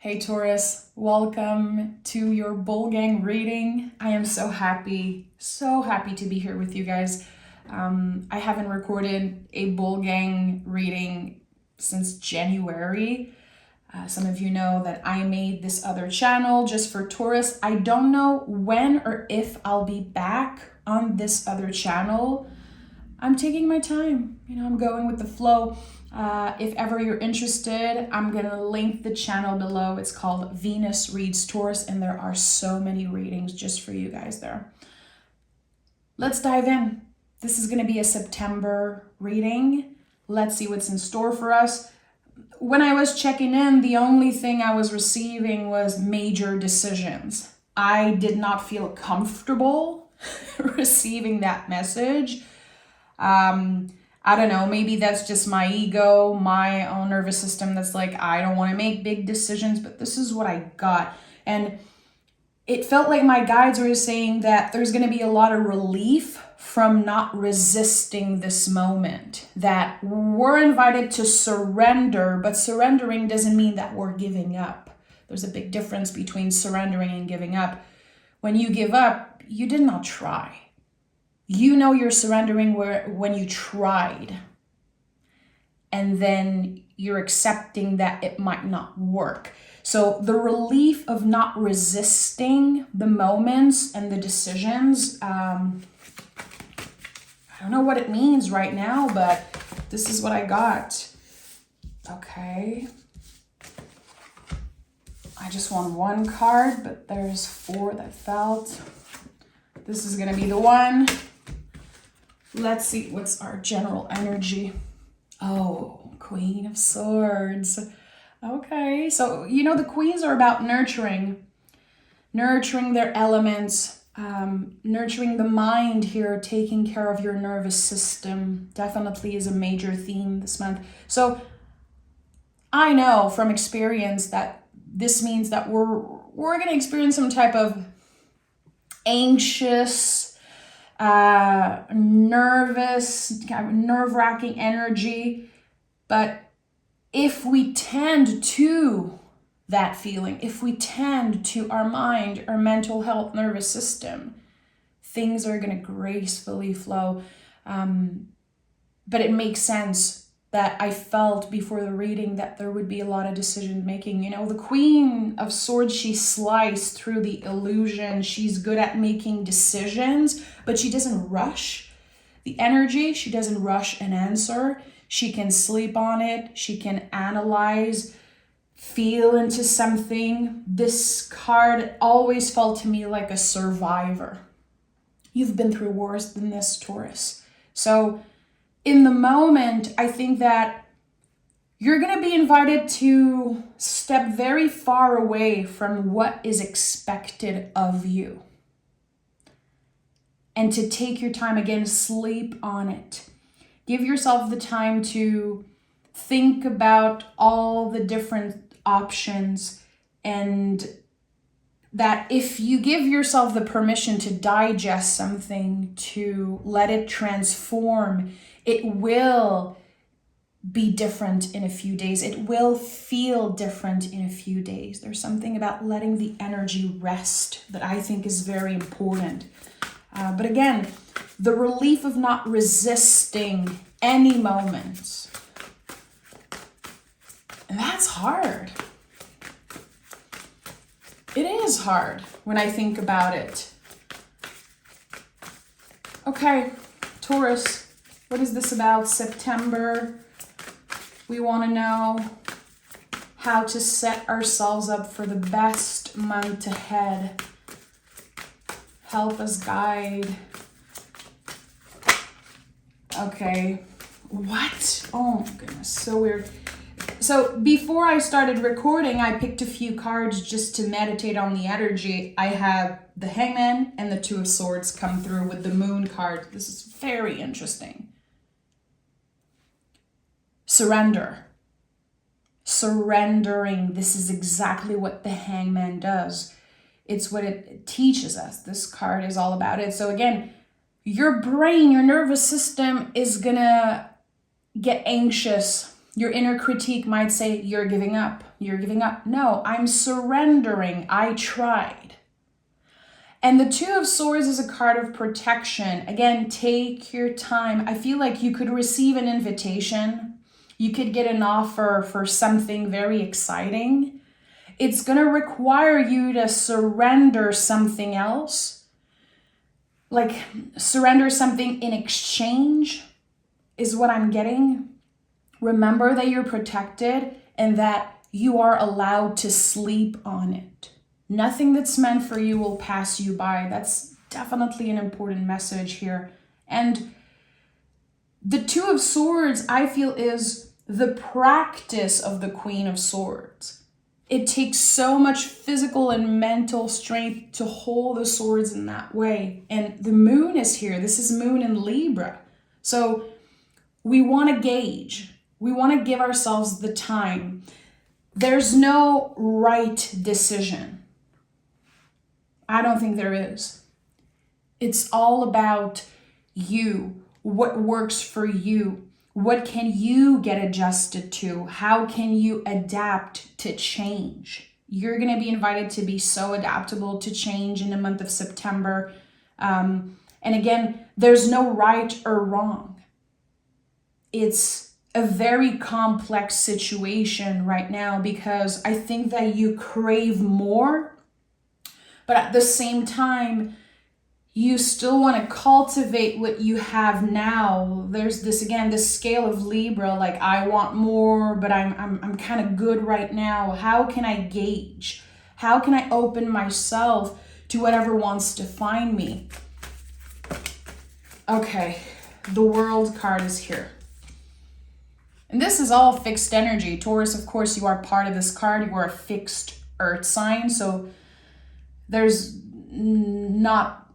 Hey Taurus, welcome to your Bull Gang reading. I am so happy to be here with you guys. I haven't recorded a Bull Gang reading since January. Some of you know that I made this other channel just for Taurus. I don't know when or if I'll be back on this other channel. I'm taking my time, I'm going with the flow. If ever you're interested, I'm gonna link the channel below. It's called Venus Reads Taurus, and there are so many readings just for you guys there. Let's dive in. This is gonna be a September reading. Let's see what's in store for us. When I was checking in, the only thing I was receiving was major decisions. I did not feel comfortable receiving that message. I don't know, maybe that's just my ego, my own nervous system that's like, I don't want to make big decisions, but this is what I got. And it felt like my guides were saying that there's going to be a lot of relief from not resisting this moment, that we're invited to surrender, but surrendering doesn't mean that we're giving up. There's a big difference between surrendering and giving up. When you give up, you did not try. You know you're surrendering when you tried, and then you're accepting that it might not work. So the relief of not resisting the moments and the decisions, I don't know what it means right now, but this is what I got. Okay. I just want one card, but there's 4 that felt. This is going to be the one. Let's see, what's our general energy? Oh, Queen of Swords. Okay, so the queens are about nurturing their elements, nurturing the mind here, taking care of your nervous system. Definitely is a major theme this month. So I know from experience that this means that we're going to experience some type of anxious, nervous, kind of nerve-wracking energy. But if we tend to that feeling, if we tend to our mind, our mental health, nervous system, things are going to gracefully flow. But it makes sense that I felt before the reading that there would be a lot of decision making. The Queen of Swords, she sliced through the illusion. She's good at making decisions, but she doesn't rush the energy. She doesn't rush an answer. She can sleep on it. She can analyze, feel into something. This card always felt to me like a survivor. You've been through worse than this, Taurus. So in the moment, I think that you're going to be invited to step very far away from what is expected of you. And to take your time, again, sleep on it. Give yourself the time to think about all the different options, and that if you give yourself the permission to digest something, to let it transform, it will be different in a few days. It will feel different in a few days. There's something about letting the energy rest that I think is very important. But again, the relief of not resisting any moments. And that's hard. It is hard when I think about it. Okay, Taurus, what is this about? September. We want to know how to set ourselves up for the best month ahead. Help us guide. Okay. What? Oh my goodness, so weird. So before I started recording, I picked a few cards just to meditate on the energy. I have the Hangman and the 2 of Swords come through with the Moon card. This is very interesting. Surrender. Surrendering. This is exactly what the Hangman does. It's what it teaches us. This card is all about it. So again, your brain, your nervous system is gonna get anxious. Your inner critique might say you're giving up. you're giving up. No, I'm surrendering. I tried. And the Two of Swords is a card of protection. Again, take your time. I feel like you could receive an invitation. You could get an offer for something very exciting. It's going to require you to surrender something else. Like surrender something in exchange is what I'm getting. Remember that you're protected and that you are allowed to sleep on it. Nothing that's meant for you will pass you by. That's definitely an important message here. And the Two of Swords, I feel, is the practice of the Queen of Swords. It takes so much physical and mental strength to hold the swords in that way. And the moon is here. This is moon in Libra. So we want to gauge. We want to give ourselves the time. There's no right decision. I don't think there is. It's all about you, what works for you, what can you get adjusted to, how can you adapt to change. You're going to be invited to be so adaptable to change in the month of September. And again, there's no right or wrong. It's a very complex situation right now because I think that you crave more. But at the same time, you still want to cultivate what you have now. There's this, again, this scale of Libra, like I want more, but I'm kind of good right now. How can I gauge? How can I open myself to whatever wants to find me? Okay, the World card is here. And this is all fixed energy. Taurus, of course, you are part of this card. You are a fixed earth sign. So there's not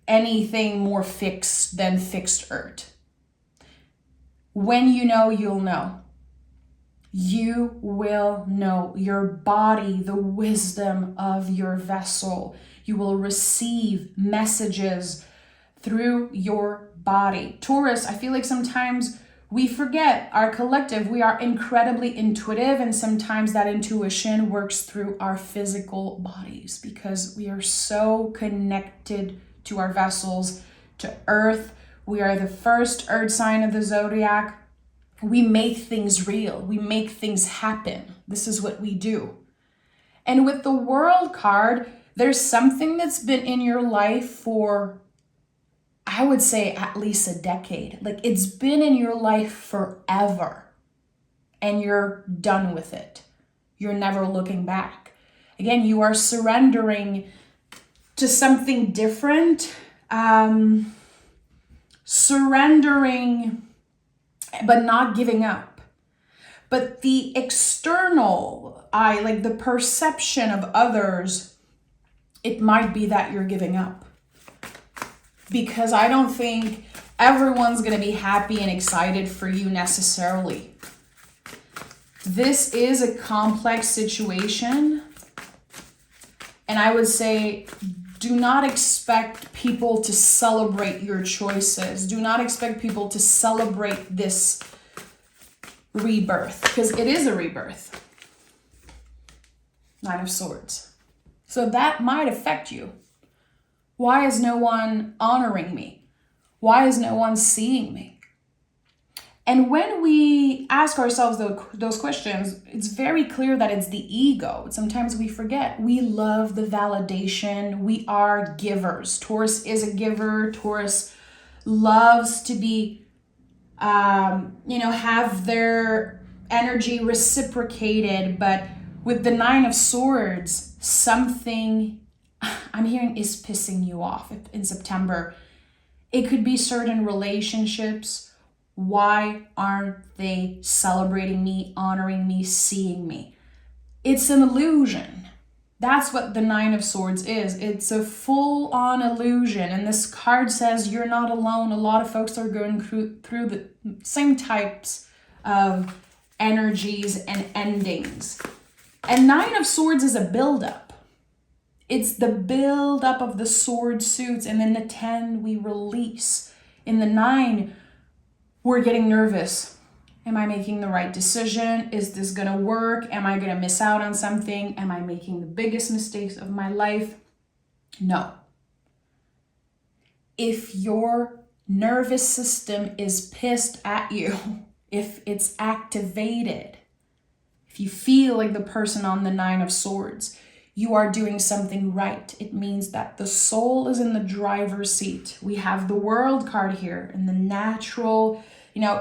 anything more fixed than fixed earth. When you know, you'll know. You will know your body, the wisdom of your vessel. You will receive messages through your body. Taurus, I feel like sometimes we forget our collective. We are incredibly intuitive, and sometimes that intuition works through our physical bodies because we are so connected to our vessels, to earth. We are the first earth sign of the zodiac. We make things real. We make things happen. This is what we do. And with the World card, there's something that's been in your life for, I would say, at least a decade. Like it's been in your life forever and you're done with it. You're never looking back. Again, you are surrendering to something different. Surrendering, but not giving up. But the external eye, like the perception of others, it might be that you're giving up. Because I don't think everyone's going to be happy and excited for you necessarily. This is a complex situation. And I would say, do not expect people to celebrate your choices. Do not expect people to celebrate this rebirth, because it is a rebirth. Nine of Swords. So that might affect you. Why is no one honoring me? Why is no one seeing me? And when we ask ourselves those questions, it's very clear that it's the ego. Sometimes we forget. We love the validation. We are givers. Taurus is a giver. Taurus loves to be, have their energy reciprocated. But with the Nine of Swords, something I'm hearing is pissing you off in September. It could be certain relationships. Why aren't they celebrating me, honoring me, seeing me? It's an illusion. That's what the Nine of Swords is. It's a full-on illusion. And this card says you're not alone. A lot of folks are going through the same types of energies and endings. And Nine of Swords is a buildup. It's the buildup of the sword suits. And then the 10 we release. In the 9, we're getting nervous. Am I making the right decision? Is this gonna work? Am I gonna miss out on something? Am I making the biggest mistakes of my life? No. If your nervous system is pissed at you, if it's activated, if you feel like the person on the Nine of Swords, you are doing something right. It means that the soul is in the driver's seat. We have the World card here, and the natural,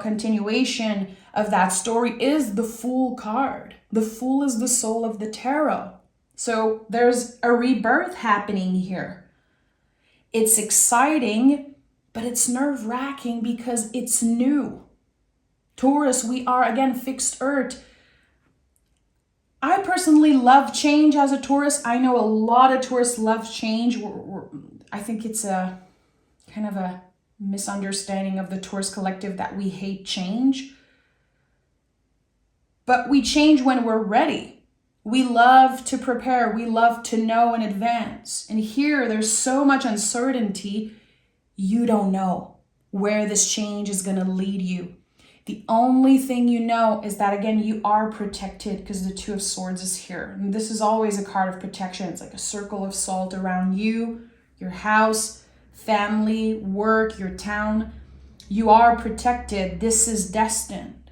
continuation of that story is the Fool card. The Fool is the soul of the tarot. So there's a rebirth happening here. It's exciting, but it's nerve-wracking because it's new. Taurus, we are, again, fixed earth. I personally love change as a Taurus. I know a lot of Taurus love change. I think it's a kind of a misunderstanding of the Taurus collective that we hate change. But we change when we're ready. We love to prepare. We love to know in advance. And here, there's so much uncertainty. You don't know where this change is going to lead you. The only thing you know is that, again, you are protected because the Two of Swords is here. And this is always a card of protection. It's like a circle of salt around you, your house, family, work, your town. You are protected. This is destined.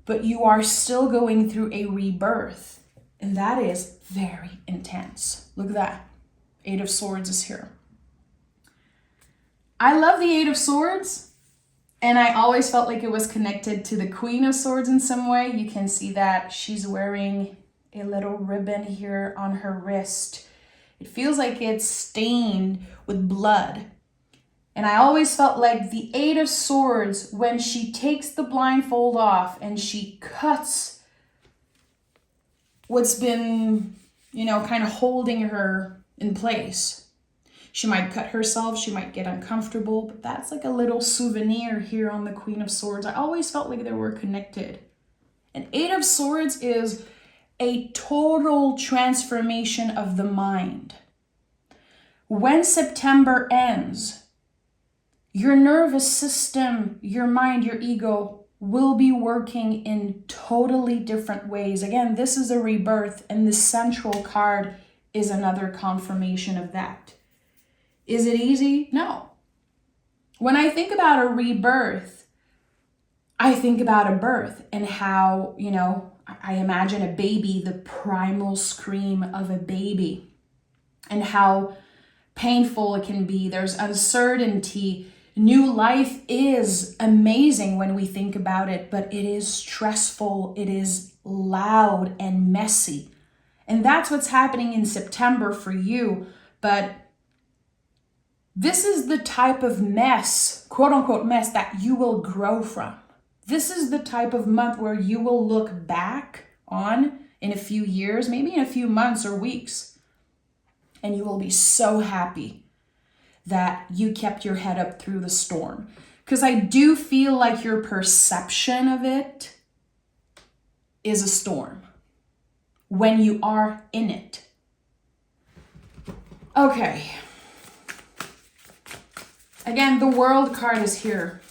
But you are still going through a rebirth. And that is very intense. Look at that. Eight of Swords is here. I love the Eight of Swords. And I always felt like it was connected to the Queen of Swords in some way. You can see that she's wearing a little ribbon here on her wrist. It feels like it's stained with blood. And I always felt like the Eight of Swords, when she takes the blindfold off and she cuts what's been, kind of holding her in place. She might cut herself, she might get uncomfortable, but that's like a little souvenir here on the Queen of Swords. I always felt like they were connected. And Eight of Swords is a total transformation of the mind. When September ends, your nervous system, your mind, your ego will be working in totally different ways. Again, this is a rebirth, and the central card is another confirmation of that. Is it easy? No. When I think about a rebirth, I think about a birth and how, I imagine a baby, the primal scream of a baby, and how painful it can be. There's uncertainty. New life is amazing when we think about it, but it is stressful. It is loud and messy. And that's what's happening in September for you. But this is the type of mess, quote unquote mess, that you will grow from. This is the type of month where you will look back on in a few years, maybe in a few months or weeks, and you will be so happy that you kept your head up through the storm. Because I do feel like your perception of it is a storm when you are in it. Okay. Again, the World card is here.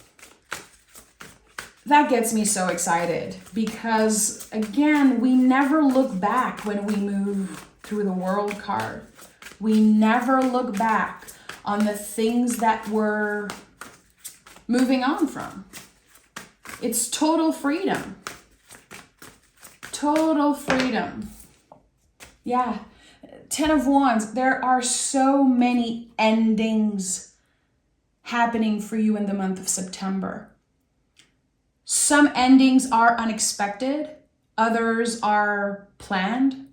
That gets me so excited because, again, we never look back when we move through the World card. We never look back on the things that we're moving on from. It's total freedom. Total freedom. Yeah. 10 of Wands. There are so many endings happening for you in the month of September. Some endings are unexpected. Others are planned.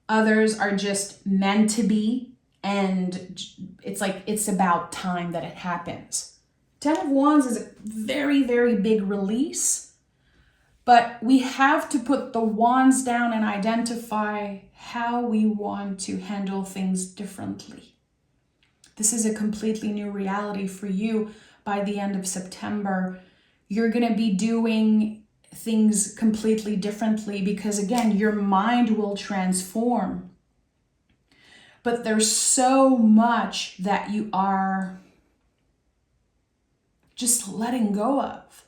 Others are just meant to be. And it's like, it's about time that it happens. 10 of Wands is a very, very big release. But we have to put the wands down and identify how we want to handle things differently. This is a completely new reality for you by the end of September. You're going to be doing things completely differently because, again, your mind will transform. But there's so much that you are just letting go of.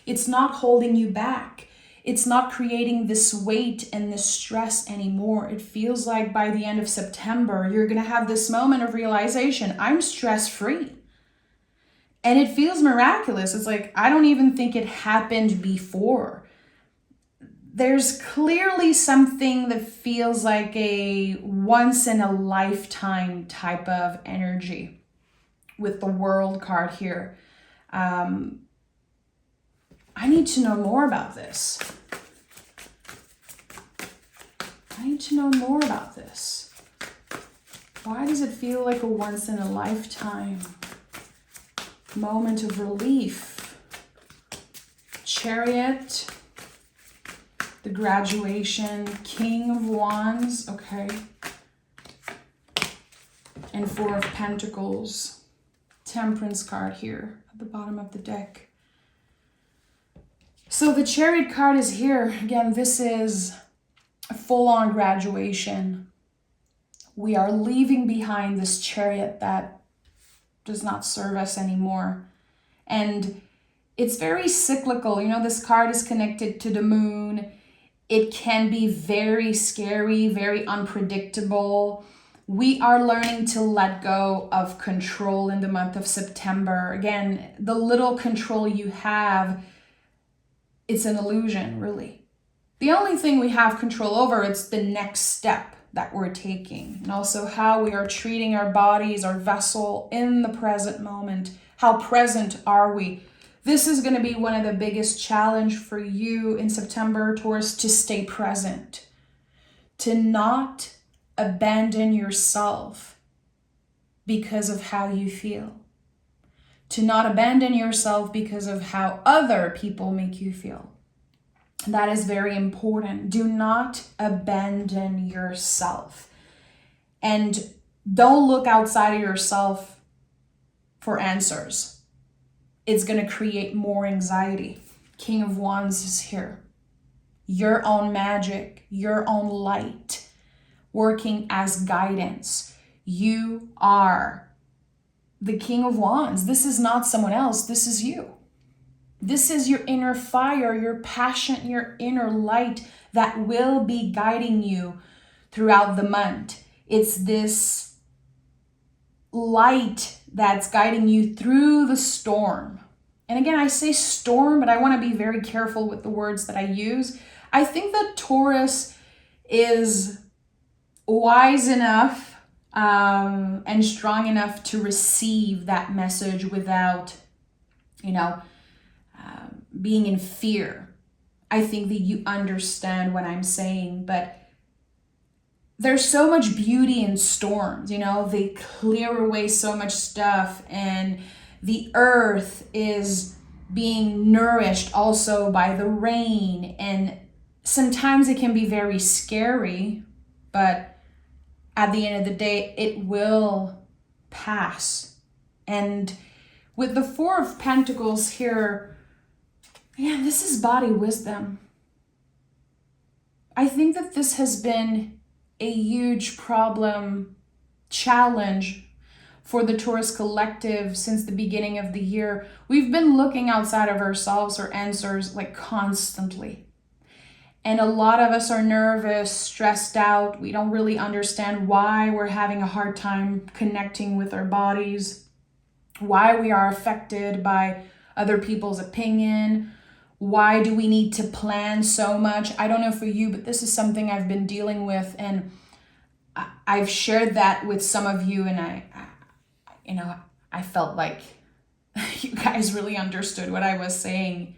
It's not holding you back. It's not creating this weight and this stress anymore. It feels like by the end of September, you're going to have this moment of realization. I'm stress-free. And it feels miraculous. It's like, I don't even think it happened before. There's clearly something that feels like a once in a lifetime type of energy with the World card here. I need to know more about this. I need to know more about this. Why does it feel like a once in a lifetime moment of relief? Chariot, the graduation, King of Wands, okay. And Four of Pentacles, Temperance card here at the bottom of the deck. So the Chariot card is here. Again, this is a full-on graduation. We are leaving behind this chariot that does not serve us anymore. And it's very cyclical. You know, this card is connected to the moon. It can be very scary, very unpredictable. We are learning to let go of control in the month of September. Again, the little control you have, it's an illusion, really. The only thing we have control over is the next step that we're taking, and also how we are treating our bodies, our vessel in the present moment. How present are we? This is going to be one of the biggest challenge for you in September, Taurus, to stay present, to not abandon yourself because of how you feel, to not abandon yourself because of how other people make you feel. That is very important. Do not abandon yourself. And don't look outside of yourself for answers. It's going to create more anxiety. King of Wands is here. Your own magic, your own light, working as guidance. You are the King of Wands. This is not someone else. This is you. This is your inner fire, your passion, your inner light that will be guiding you throughout the month. It's this light that's guiding you through the storm. And again, I say storm, but I want to be very careful with the words that I use. I think that Taurus is wise enough and strong enough to receive that message without, being in fear. I think that you understand what I'm saying, but there's so much beauty in storms, they clear away so much stuff, and the earth is being nourished also by the rain, and sometimes it can be very scary, but at the end of the day, it will pass. And with the Four of Pentacles here, this is body wisdom. I think that this has been a huge problem, challenge for the Taurus collective since the beginning of the year. We've been looking outside of ourselves for answers constantly. And a lot of us are nervous, stressed out. We don't really understand why we're having a hard time connecting with our bodies, why we are affected by other people's opinion. Why do we need to plan so much? I don't know for you, but this is something I've been dealing with, and I've shared that with some of you, and I felt like you guys really understood what I was saying.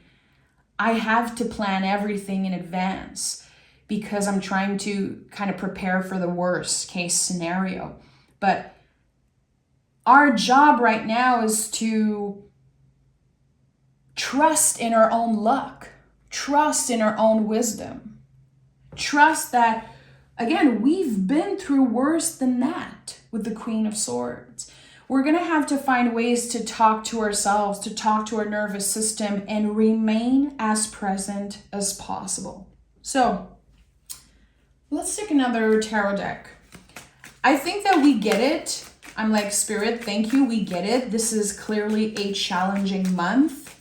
I have to plan everything in advance because I'm trying to kind of prepare for the worst case scenario. But our job right now is to trust in our own luck, trust in our own wisdom, trust that, again, we've been through worse than that with the Queen of Swords. We're going to have to find ways to talk to ourselves, to talk to our nervous system, and remain as present as possible. So let's take another tarot deck. I think that we get it. I'm like, Spirit, thank you. We get it. This is clearly a challenging month.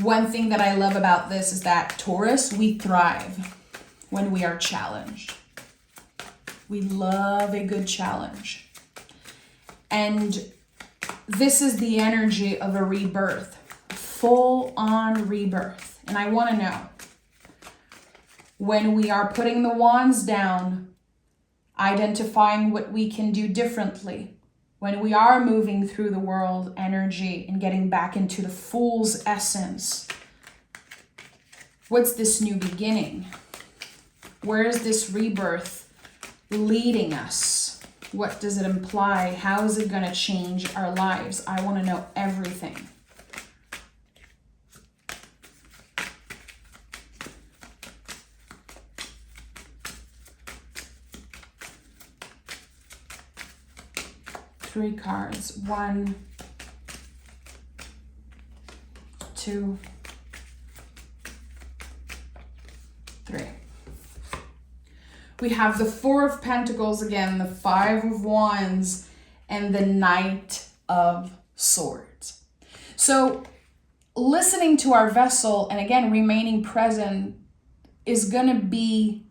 One thing that I love about this is that Taurus, we thrive when we are challenged. We love a good challenge. And this is the energy of a rebirth, full on rebirth. And I want to know, when we are putting the wands down, identifying what we can do differently, when we are moving through the world energy and getting back into the Fool's essence, what's this new beginning? Where is this rebirth leading us? What does it imply? How is it going to change our lives? I want to know everything. Three cards. 1, 2, 3. We have the Four of Pentacles again, the Five of Wands, and the Knight of Swords. So listening to our vessel and again remaining present is going to be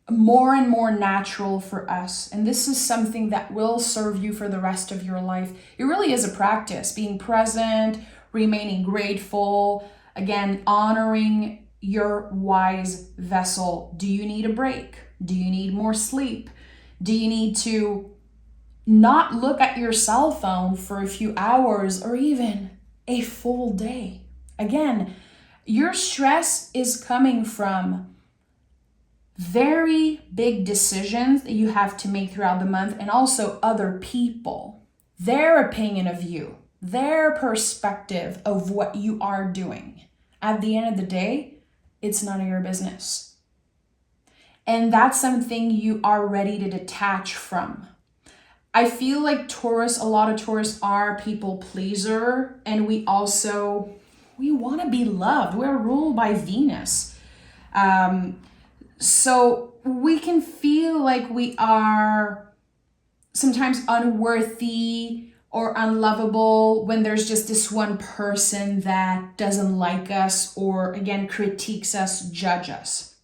more and more natural for us. And this is something that will serve you for the rest of your life. It really is a practice, being present, remaining grateful, again, honoring your wise vessel. Do you need a break? Do you need more sleep? Do you need to not look at your cell phone for a few hours or even a full day? Again, your stress is coming from very big decisions that you have to make throughout the month, and also other people, their opinion of you, their perspective of what you are doing. At the end of the day, it's none of your business. And that's something you are ready to detach from. I feel like Taurus, a lot of Taurus are people pleaser, and we want to be loved. We're ruled by Venus. So we can feel like we are sometimes unworthy or unlovable when there's just this one person that doesn't like us or, again, critiques us, judge us.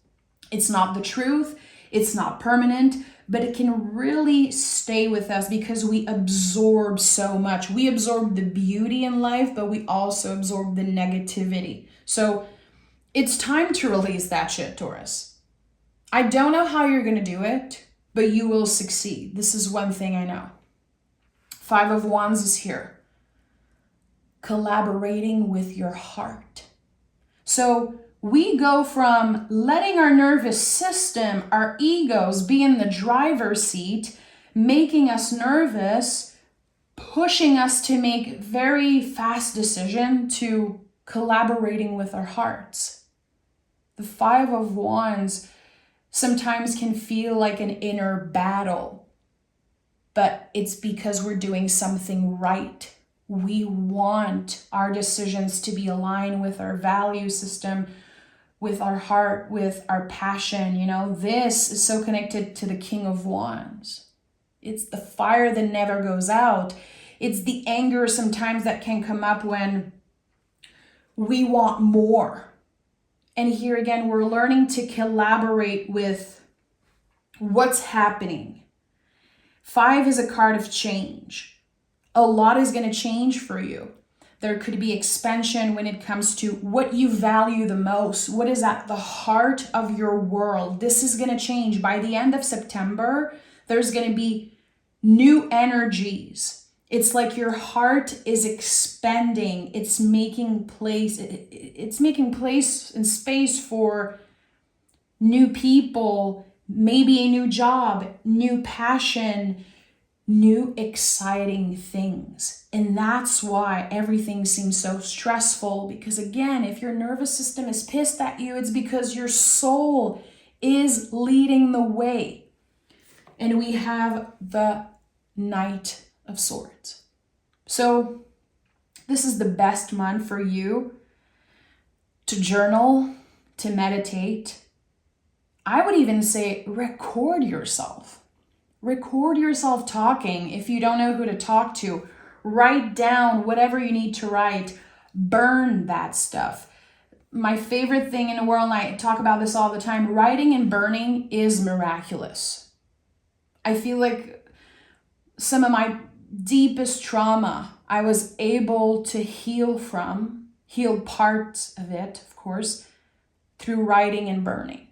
It's not the truth. It's not permanent, but it can really stay with us because we absorb so much. We absorb the beauty in life, but we also absorb the negativity. So it's time to release that shit, Taurus. I don't know how you're going to do it, but you will succeed. This is one thing I know. Five of Wands is here. Collaborating with your heart. So we go from letting our nervous system, our egos be in the driver's seat, making us nervous, pushing us to make very fast decisions, to collaborating with our hearts. The Five of Wands sometimes can feel like an inner battle, but it's because we're doing something right. We want our decisions to be aligned with our value system, with our heart, with our passion. You know, this is so connected to the King of Wands. It's the fire that never goes out. It's the anger sometimes that can come up when we want more. And here again, we're learning to collaborate with what's happening. 5 is a card of change. A lot is going to change for you. There could be expansion when it comes to what you value the most. What is at the heart of your world? This is going to change. By the end of September, there's going to be new energies. It's like your heart is expanding. It's making place. It's making place and space for new people, maybe a new job, new passion, new exciting things. And that's why everything seems so stressful. Because again, if your nervous system is pissed at you, it's because your soul is leading the way. And we have the Knight of Swords. So this is the best month for you to journal, to meditate. I would even say record yourself. Record yourself talking. If you don't know who to talk to, write down whatever you need to write. Burn that stuff. My favorite thing in the world, and I talk about this all the time, writing and burning is miraculous. I feel like some of my deepest trauma, I was able to heal parts of it, of course, through writing and burning.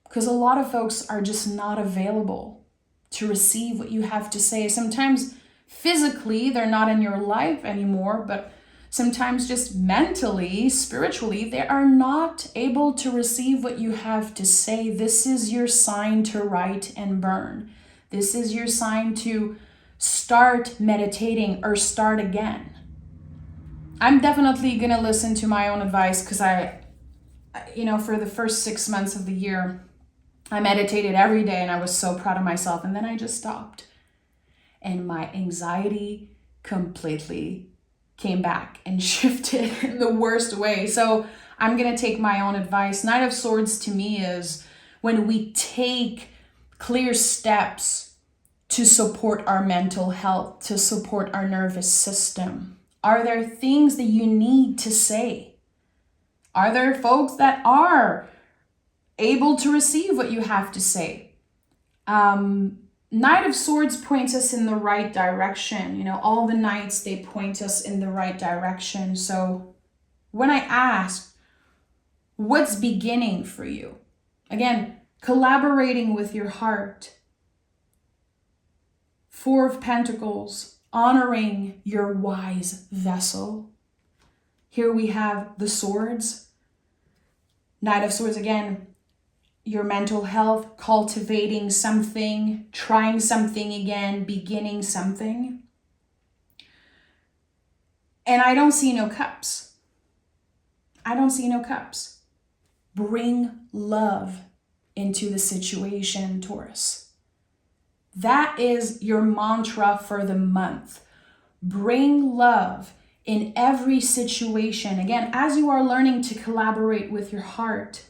Because a lot of folks are just not available to receive what you have to say. Sometimes physically, they're not in your life anymore, but sometimes just mentally, spiritually, they are not able to receive what you have to say. This is your sign to write and burn. This is your sign to start meditating or start again. I'm definitely going to listen to my own advice because for the first 6 months of the year, I meditated every day and I was so proud of myself. And then I just stopped. And my anxiety completely came back and shifted in the worst way. So I'm going to take my own advice. Knight of Swords to me is when we take clear steps to support our mental health, to support our nervous system. Are there things that you need to say? Are there folks that are able to receive what you have to say? Knight of Swords points us in the right direction. All the knights, they point us in the right direction. So when I ask, what's beginning for you? Again, collaborating with your heart. Four of Pentacles, honoring your wise vessel. Here we have the swords. Knight of Swords, again, your mental health, cultivating something, trying something again, beginning something. And I don't see no cups. I don't see no cups. Bring love into the situation, Taurus. That is your mantra for the month. Bring love in every situation. Again, as you are learning to collaborate with your heart,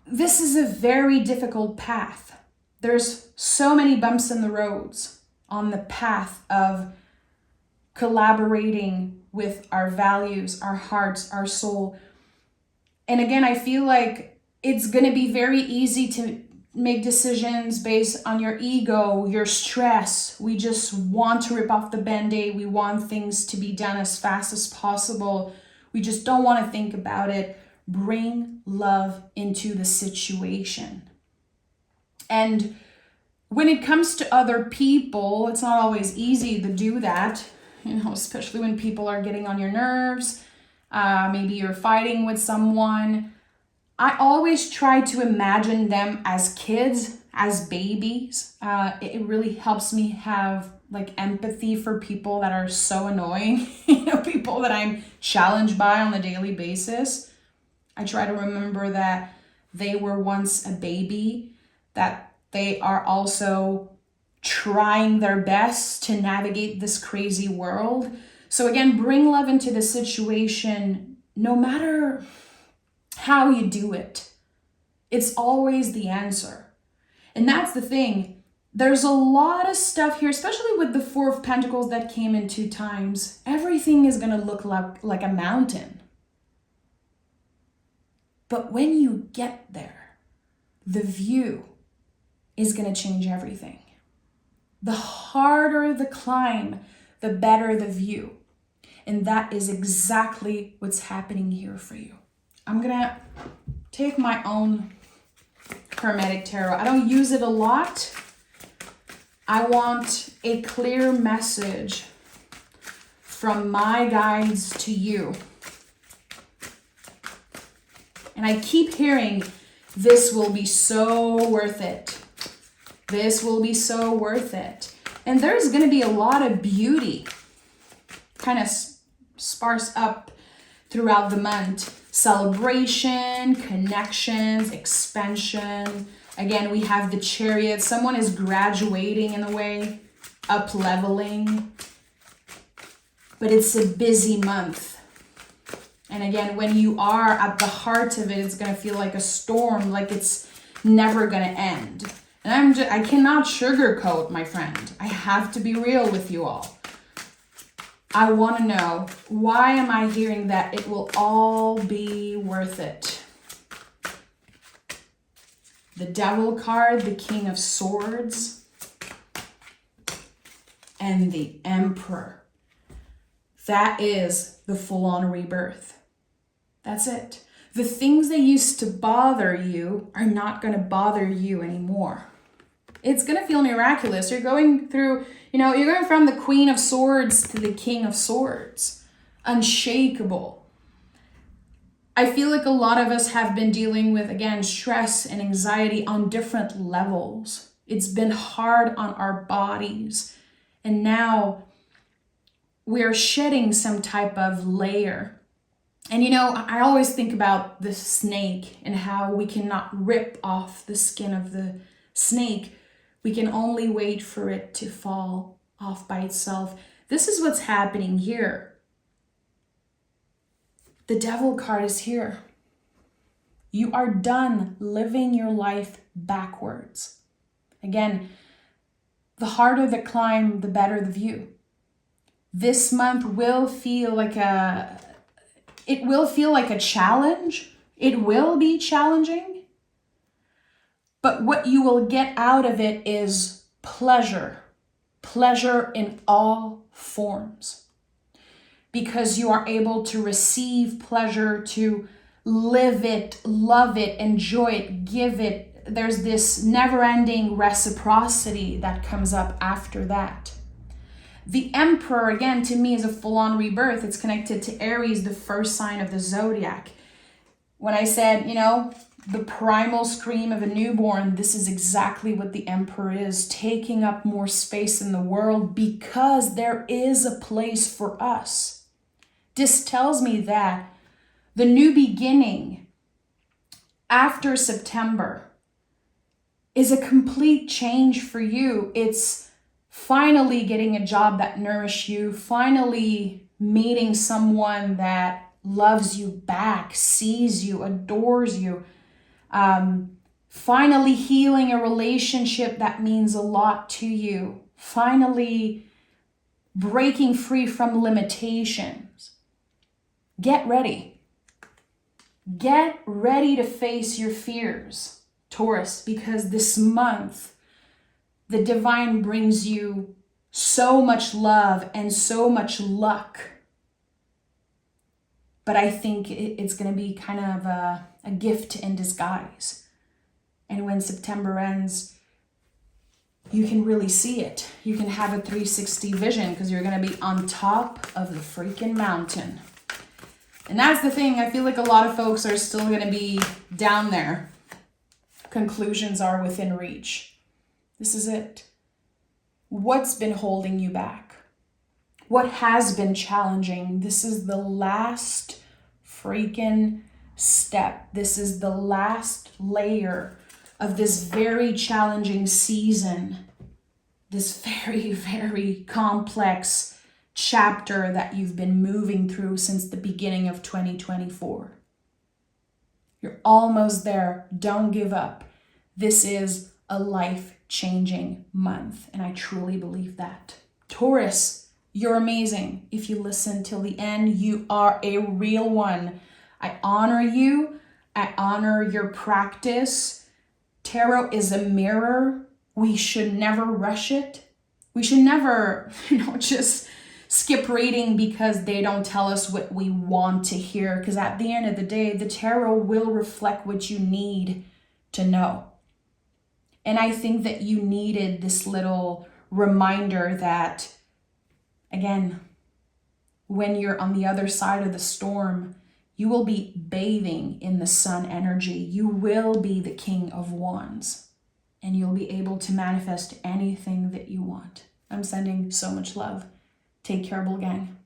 this is a very difficult path. There's so many bumps in the roads on the path of collaborating with our values, our hearts, our soul. And again, I feel like it's going to be very easy to make decisions based on your ego, your stress. We just want to rip off the Band-Aid. We want things to be done as fast as possible. We just don't want to think about it. Bring love into the situation. And when it comes to other people, it's not always easy to do that, especially when people are getting on your nerves. Maybe you're fighting with someone. I always try to imagine them as kids, as babies. It really helps me have empathy for people that are so annoying, people that I'm challenged by on a daily basis. I try to remember that they were once a baby, that they are also trying their best to navigate this crazy world. So again, bring love into the situation, no matter how you do it. It's always the answer. And that's the thing. There's a lot of stuff here, especially with the Four of Pentacles that came in 2 times. Everything is going to look like a mountain. But when you get there, the view is going to change everything. The harder the climb, the better the view. And that is exactly what's happening here for you. I'm going to take my own Hermetic Tarot. I don't use it a lot. I want a clear message from my guides to you. And I keep hearing, this will be so worth it. This will be so worth it. And there's going to be a lot of beauty kind of sparse up throughout the month. Celebration, connections, expansion. Again, we have the Chariot. Someone is graduating in a way, up-leveling. But it's a busy month. And again, when you are at the heart of it, it's going to feel like a storm, like it's never going to end. And I cannot sugarcoat, my friend. I have to be real with you all. I want to know, why am I hearing that it will all be worth it? The Devil card, the King of Swords, and the Emperor. That is the full-on rebirth. That's it. The things that used to bother you are not going to bother you anymore. It's going to feel miraculous. You're going through, you're going from the Queen of Swords to the King of Swords. Unshakable. I feel like a lot of us have been dealing with, again, stress and anxiety on different levels. It's been hard on our bodies. And now we're shedding some type of layer. And I always think about the snake and how we cannot rip off the skin of the snake. We can only wait for it to fall off by itself. This is what's happening here. The Devil card is here. You are done living your life backwards. Again, the harder the climb, the better the view. This month will feel like a challenge. It will be challenging. But what you will get out of it is pleasure. Pleasure in all forms. Because you are able to receive pleasure, to live it, love it, enjoy it, give it. There's this never-ending reciprocity that comes up after that. The Emperor, again, to me is a full-on rebirth. It's connected to Aries, the first sign of the zodiac. When I said, the primal scream of a newborn, this is exactly what the Emperor is, taking up more space in the world because there is a place for us. This tells me that the new beginning after September is a complete change for you. It's finally getting a job that nourishes you, finally meeting someone that loves you back, sees you, adores you. Finally healing a relationship that means a lot to you. Finally breaking free from limitations. Get ready. Get ready to face your fears, Taurus, because this month, the divine brings you so much love and so much luck. But I think it's going to be kind of a gift in disguise. And when September ends, you can really see it. You can have a 360 vision because you're going to be on top of the freaking mountain. And that's the thing. I feel like a lot of folks are still going to be down there. Conclusions are within reach. This is it. What's been holding you back? What has been challenging? This is the last freaking step. This is the last layer of this very challenging season. This very, very complex chapter that you've been moving through since the beginning of 2024. You're almost there. Don't give up. This is a life-changing month, and I truly believe that. Taurus, you're amazing. If you listen till the end, you are a real one. I honor you. I honor your practice. Tarot is a mirror. We should never rush it. We should never, just skip reading because they don't tell us what we want to hear. Because at the end of the day, the tarot will reflect what you need to know. And I think that you needed this little reminder that, again, when you're on the other side of the storm, you will be bathing in the sun energy. You will be the King of Wands, and you'll be able to manifest anything that you want. I'm sending so much love. Take care, Bull Gang.